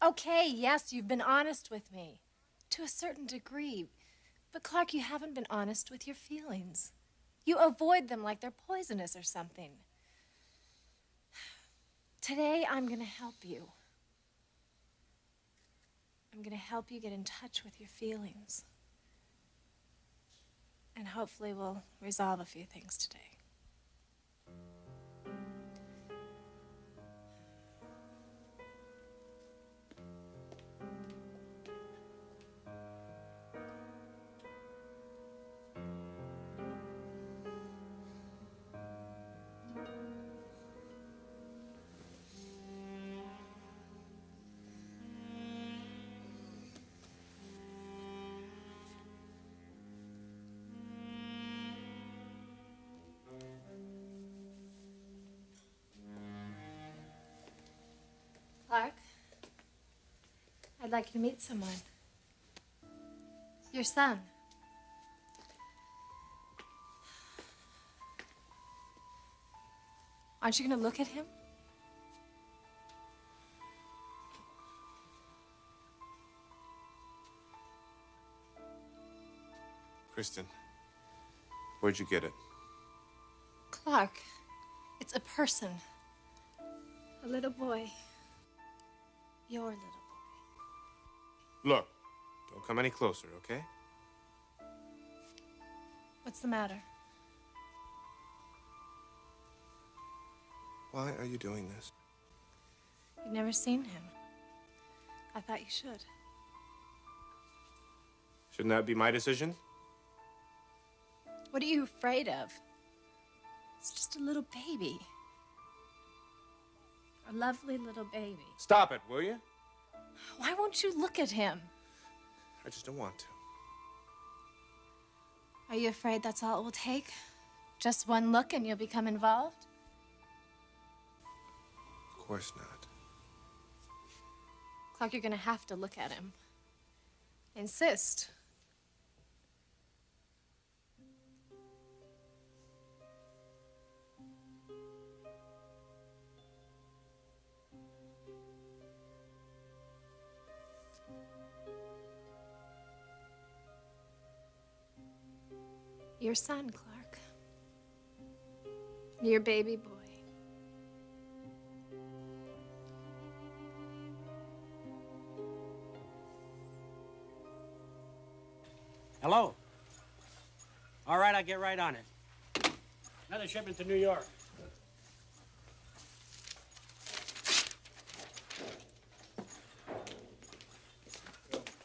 Okay, yes, you've been honest with me. To a certain degree. But Clarke, you haven't been honest with your feelings. You avoid them like they're poisonous or something. Today, I'm gonna help you. I'm gonna help you get in touch with your feelings. And hopefully we'll resolve a few things today. Clarke, I'd like you to meet someone. Your son. Aren't you going to look at him? Kristen, where'd you get it? Clarke, it's a person. A little boy. Your little boy. Look, don't come any closer, okay? What's the matter? Why are you doing this? You've never seen him. I thought you should. Shouldn't that be my decision? What are you afraid of? It's just a little baby. A lovely little baby. Stop it, will you? Why won't you look at him? I just don't want to. Are you afraid that's all it will take? Just one look and you'll become involved? Of course not. Clarke, you're gonna have to look at him. Insist. Your son, Clarke. Your baby boy. Hello. All right, I'll get right on it. Another shipment to New York.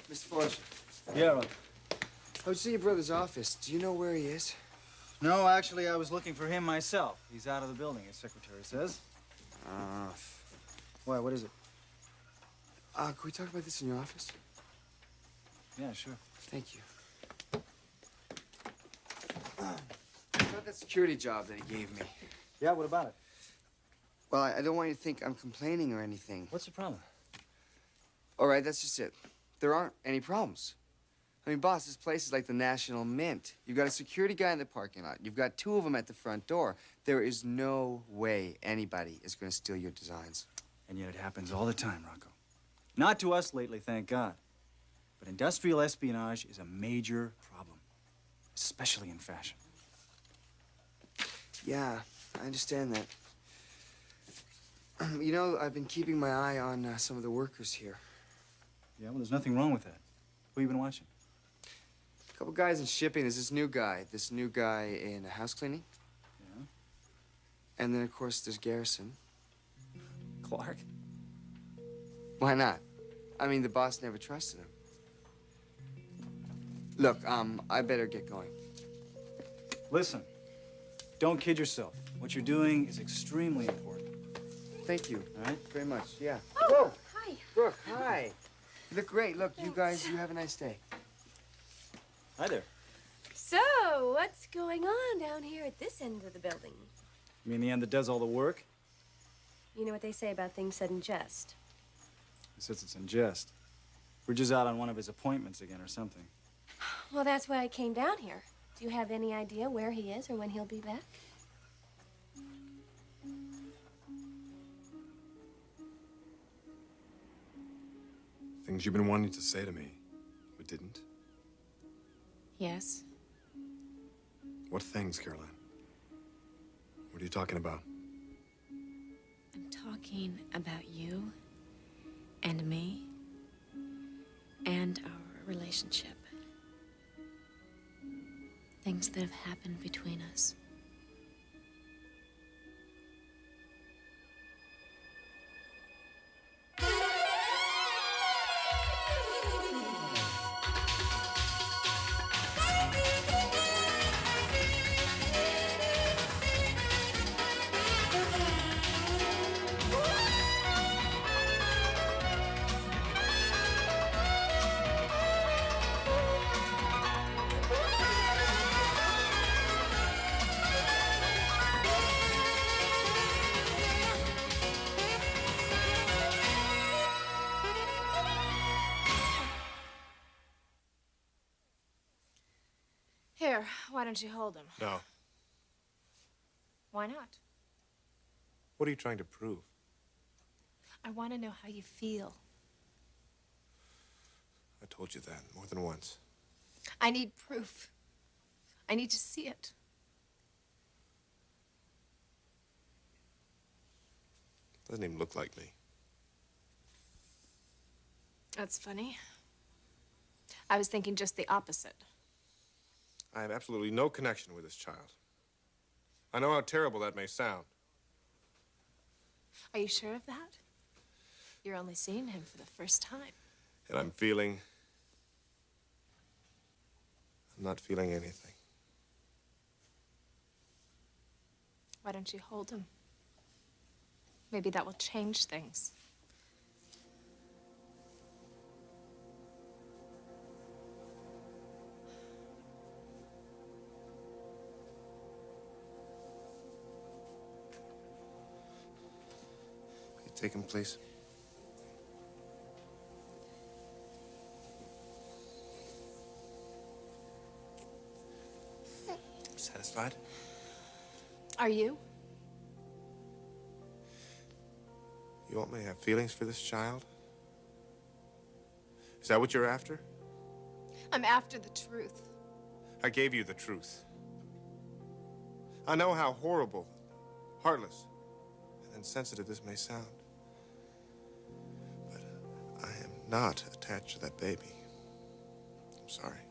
Mr. Forge, Yeah, Rob. I was in your brother's office. Do you know where he is? No, actually, I was looking for him myself. He's out of the building, his secretary says. Why, what is it? Can we talk about this in your office? Yeah, sure. Thank you. About that security job that he gave me. Yeah, what about it? Well, I don't want you to think I'm complaining or anything. What's the problem? All right, that's just it. There aren't any problems. I mean, boss, this place is like the National Mint. You've got a security guy in the parking lot. You've got 2 of them at the front door. There is no way anybody is going to steal your designs. And yet it happens all the time, Rocco. Not to us lately, thank God. But industrial espionage is a major problem, especially in fashion. Yeah, I understand that. You know, I've been keeping my eye on some of the workers here. Yeah, well, there's nothing wrong with that. Who you been watching? A couple guys in shipping. There's this new guy in house cleaning. Yeah. And then, of course, there's Garrison. Clarke? Why not? I mean, the boss never trusted him. Look, I better get going. Listen, don't kid yourself. What you're doing is extremely important. Thank you. All right? Very much, yeah. Oh, hi. Brooke, hi. You look great. Look, you guys, you have a nice day. Hi there. So, what's going on down here at this end of the building? You mean the end that does all the work? You know what they say about things said in jest. He says it's in jest. We're just out on one of his appointments again or something. Well, that's why I came down here. Do you have any idea where he is or when he'll be back? Things you've been wanting to say to me, but didn't. Yes. What things, Caroline? What are you talking about? I'm talking about you and me and our relationship. Things that have happened between us. Here, why don't you hold him? No. Why not? What are you trying to prove? I want to know how you feel. I told you that more than once. I need proof. I need to see it. Doesn't even look like me. That's funny. I was thinking just the opposite. I have absolutely no connection with this child. I know how terrible that may sound. Are you sure of that? You're only seeing him for the first time. And I'm not feeling anything. Why don't you hold him? Maybe that will change things. Take him, please. Satisfied? Are you? You want me to have feelings for this child? Is that what you're after? I'm after the truth. I gave you the truth. I know how horrible, heartless, and insensitive this may sound. But I am not attached to that baby. I'm sorry.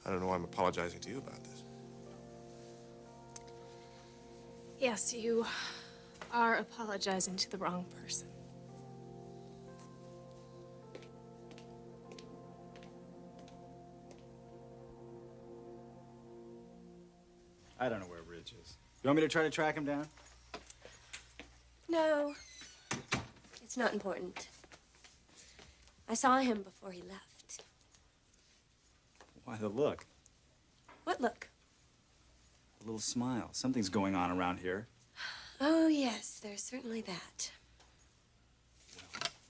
I don't know why I'm apologizing to you about this. Yes, you are apologizing to the wrong person. I don't know where Ridge is. You want me to try to track him down? No, it's not important. I saw him before he left. Why, the look. What look? A little smile. Something's going on around here. Oh, yes, there's certainly that.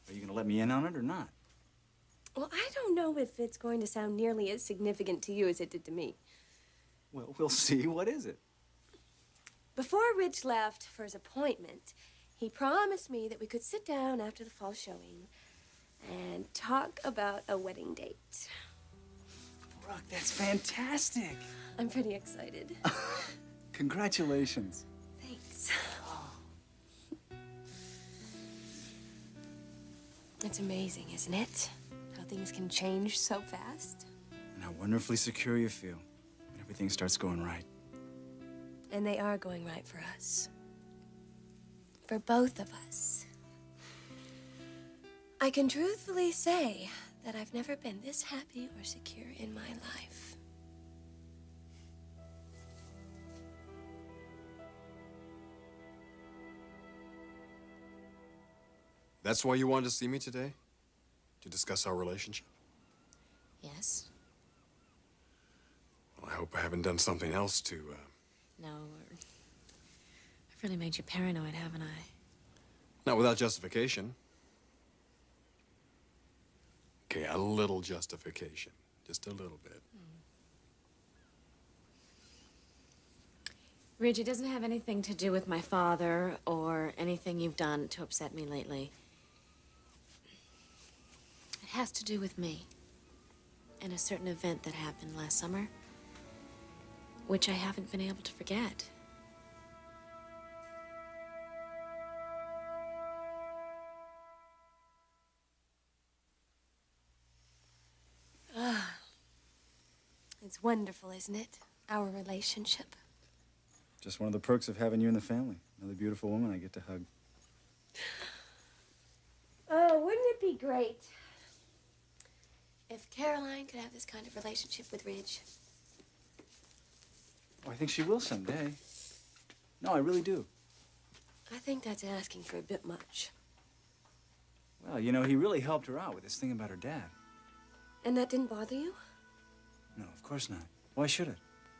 Are you going to let me in on it or not? Well, I don't know if it's going to sound nearly as significant to you as it did to me. Well, we'll see. What is it? Before Ridge left for his appointment, he promised me that we could sit down after the fall showing and talk about a wedding date. Brooke, that's fantastic. I'm pretty excited. Congratulations. Thanks. It's amazing, isn't it? How things can change so fast. And how wonderfully secure you feel when everything starts going right. And they are going right for us. For both of us. I can truthfully say that I've never been this happy or secure in my life. That's why you wanted to see me today? To discuss our relationship? Yes? Well, I hope I haven't done something else to, No, I've really made you paranoid, haven't I? Not without justification. Okay, a little justification. Just a little bit. Ridge, it doesn't have anything to do with my father or anything you've done to upset me lately. has to do with me and a certain event that happened last summer, which I haven't been able to forget. It's wonderful, isn't it? Our relationship. Just one of the perks of having you in the family. Another beautiful woman I get to hug. Oh, wouldn't it be great if Caroline could have this kind of relationship with Ridge? Oh, I think she will someday. No, I really do. I think that's asking for a bit much. Well, you know, he really helped her out with this thing about her dad. And that didn't bother you? No, of course not. Why should it?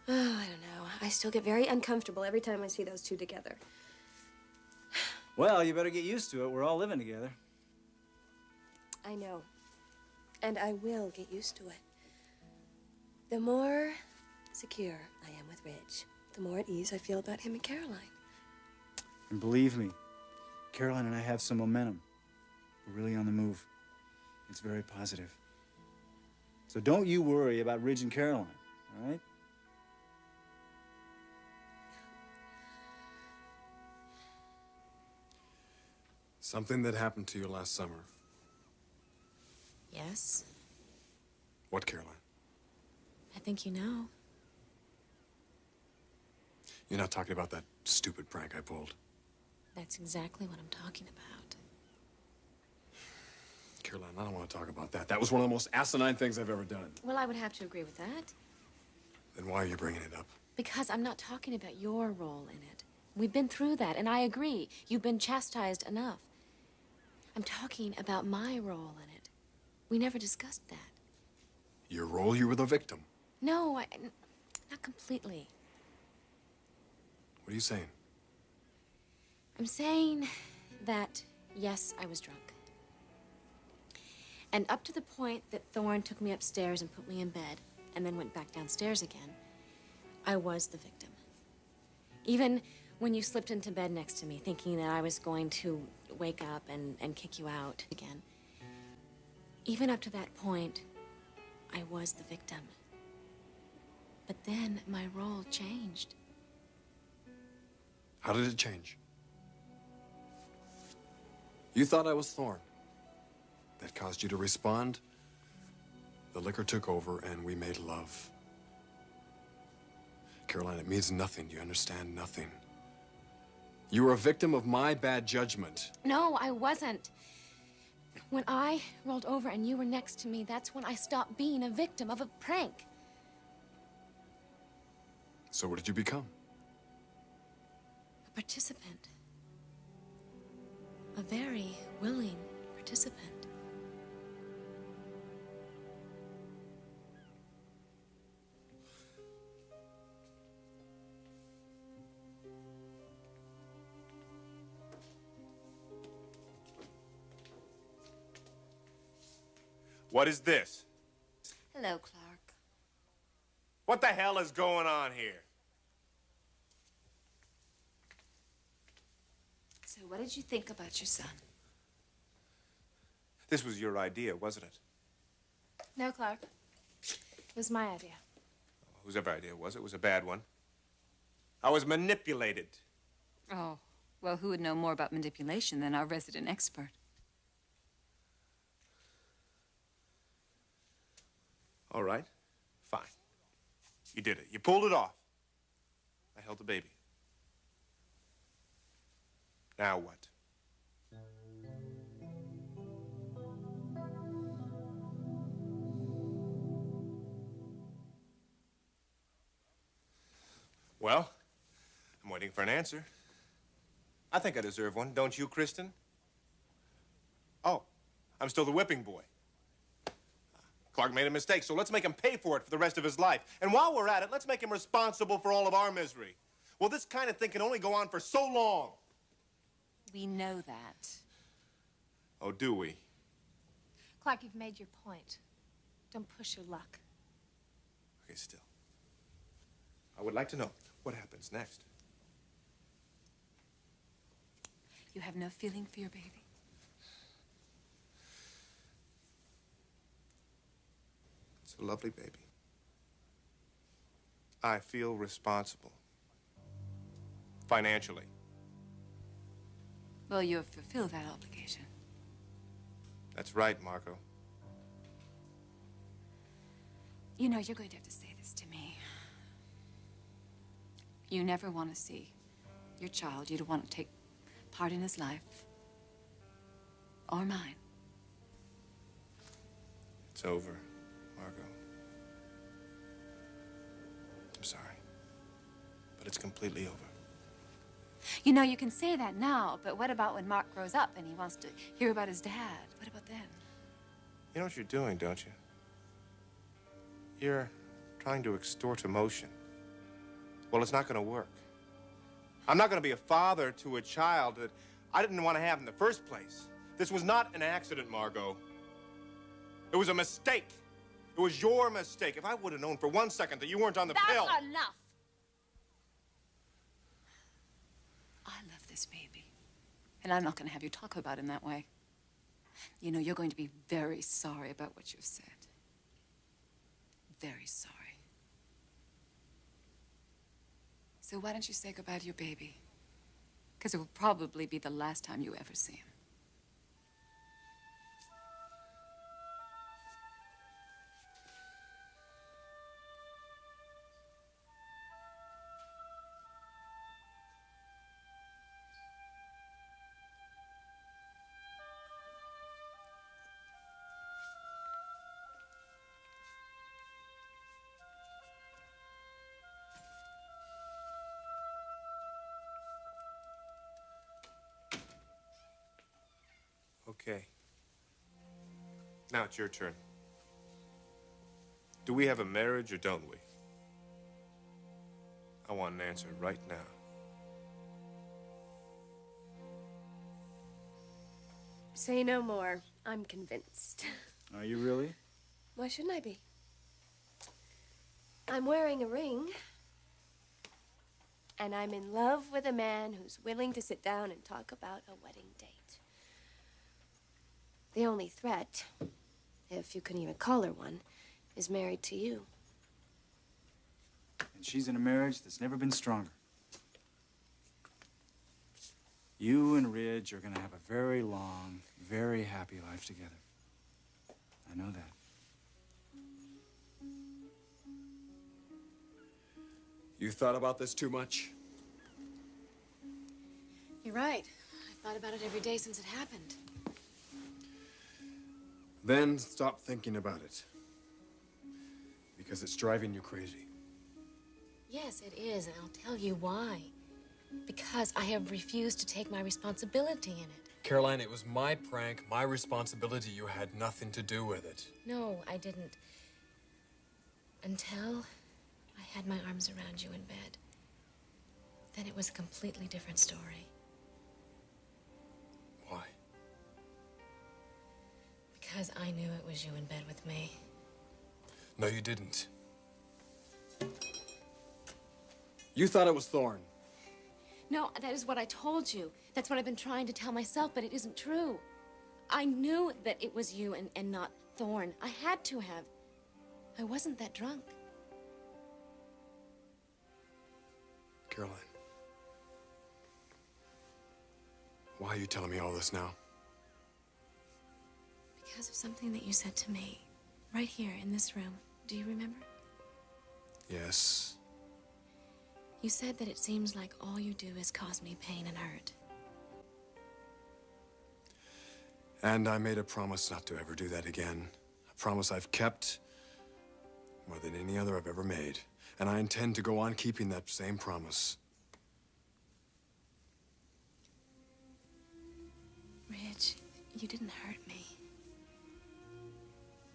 Oh, I don't know. I still get very uncomfortable every time I see those two together. Well, you better get used to it. We're all living together. I know. And I will get used to it. The more secure I am with Ridge, the more at ease I feel about him and Caroline. And believe me, Caroline and I have some momentum. We're really on the move. It's very positive. So don't you worry about Ridge and Caroline, all right? Something that happened to you last summer. Yes, What, Caroline? I think you know. You're not talking about that stupid prank I pulled. That's exactly what I'm talking about. Caroline, I don't want to talk about that. That was one of the most asinine things I've ever done. Well, I would have to agree with that. Then why are you bringing it up? Because I'm not talking about your role in it. We've been through that, and I agree. You've been chastised enough. I'm talking about my role in it. We never discussed that. Your role? You were the victim. No, not completely. What are you saying? I'm saying that, yes, I was drunk. And up to the point that Thorne took me upstairs and put me in bed, and then went back downstairs again, I was the victim. Even when you slipped into bed next to me, thinking that I was going to wake up and kick you out again. Even up to that point, I was the victim. But then my role changed. How did it change? You thought I was Thorne. That caused you to respond. The liquor took over and we made love. Caroline, it means nothing. Do you understand? Nothing. You were a victim of my bad judgment. No, I wasn't. When I rolled over and you were next to me, that's when I stopped being a victim of a prank. So what did you become? A participant. A very willing participant. What is this? Hello, Clarke. What the hell is going on here? So what did you think about your son? This was your idea, wasn't it? No, Clarke. It was my idea. Whosever idea it was a bad one. I was manipulated. Oh, well, who would know more about manipulation than our resident expert? All right, fine. You did it. You pulled it off. I held the baby. Now what? Well, I'm waiting for an answer. I think I deserve one, don't you, Kristen? Oh, I'm still the whipping boy. Clarke made a mistake, so let's make him pay for it for the rest of his life. And while we're at it, let's make him responsible for all of our misery. Well, this kind of thing can only go on for so long. We know that. Oh, do we? Clarke, you've made your point. Don't push your luck. Okay, still. I would like to know what happens next. You have no feeling for your baby? a lovely baby. I feel responsible. Financially. Well, you have fulfilled that obligation. That's right, Margot. You know, you're going to have to say this to me. You never want to see your child. You don't want to take part in his life. Or mine. It's over, Margot. I'm sorry. But it's completely over. You know, you can say that now, but what about when Mark grows up and he wants to hear about his dad? What about then? You know what you're doing, don't you? You're trying to extort emotion. Well, it's not going to work. I'm not going to be a father to a child that I didn't want to have in the first place. This was not an accident, Margot. It was a mistake. It was your mistake. If I would have known for 1 second that you weren't on the pill. That's enough. I love this baby. And I'm not going to have you talk about him that way. You know, you're going to be very sorry about what you've said. Very sorry. So why don't you say goodbye to your baby? Because it will probably be the last time you ever see him. Okay. Now it's your turn. Do we have a marriage or don't we? I want an answer right now. Say no more. I'm convinced. Are you really? Why shouldn't I be? I'm wearing a ring. And I'm in love with a man who's willing to sit down and talk about a wedding date. The only threat, if you can even call her one, is married to you. And she's in a marriage that's never been stronger. You and Ridge are going to have a very long, very happy life together. I know that. You thought about this too much? You're right. I've thought about it every day since it happened. Then stop thinking about it. Because it's driving you crazy. Yes, it is, and I'll tell you why. Because I have refused to take my responsibility in it. Caroline, it was my prank, my responsibility. You had nothing to do with it. No, I didn't. Until I had my arms around you in bed. Then it was a completely different story. Why? Because I knew it was you in bed with me. No, you didn't. You thought it was Thorne. No, that is what I told you. That's what I've been trying to tell myself, but it isn't true. I knew that it was you and not Thorne. I had to have. I wasn't that drunk. Caroline. Why are you telling me all this now? Because of something that you said to me. Right here in this room. Do you remember? Yes. You said that it seems like all you do is cause me pain and hurt. And I made a promise not to ever do that again. A promise I've kept more than any other I've ever made. And I intend to go on keeping that same promise. Ridge, you didn't hurt me.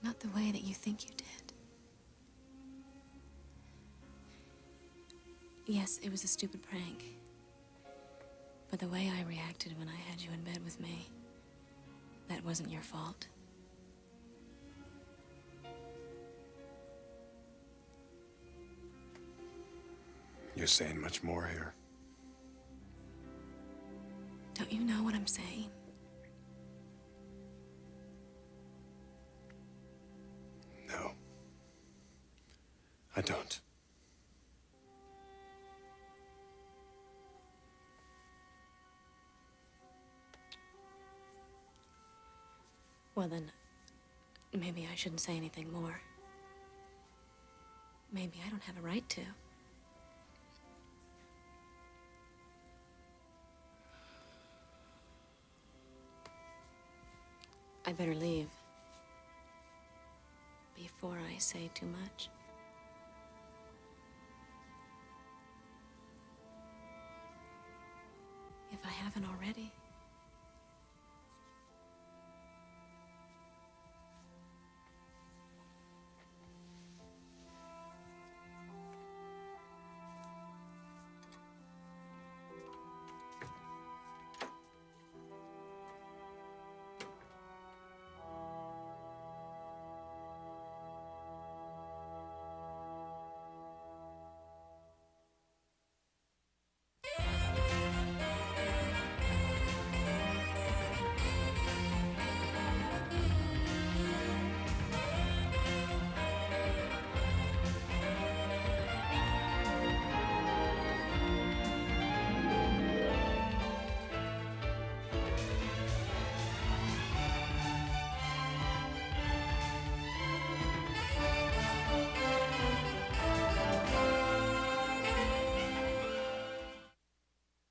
Not the way that you think you did. Yes, it was a stupid prank. But the way I reacted when I had you in bed with me, that wasn't your fault. You're saying much more here. Don't you know what I'm saying? No. I don't. Well, then, maybe I shouldn't say anything more. Maybe I don't have a right to. I better leave before I say too much. If I haven't already.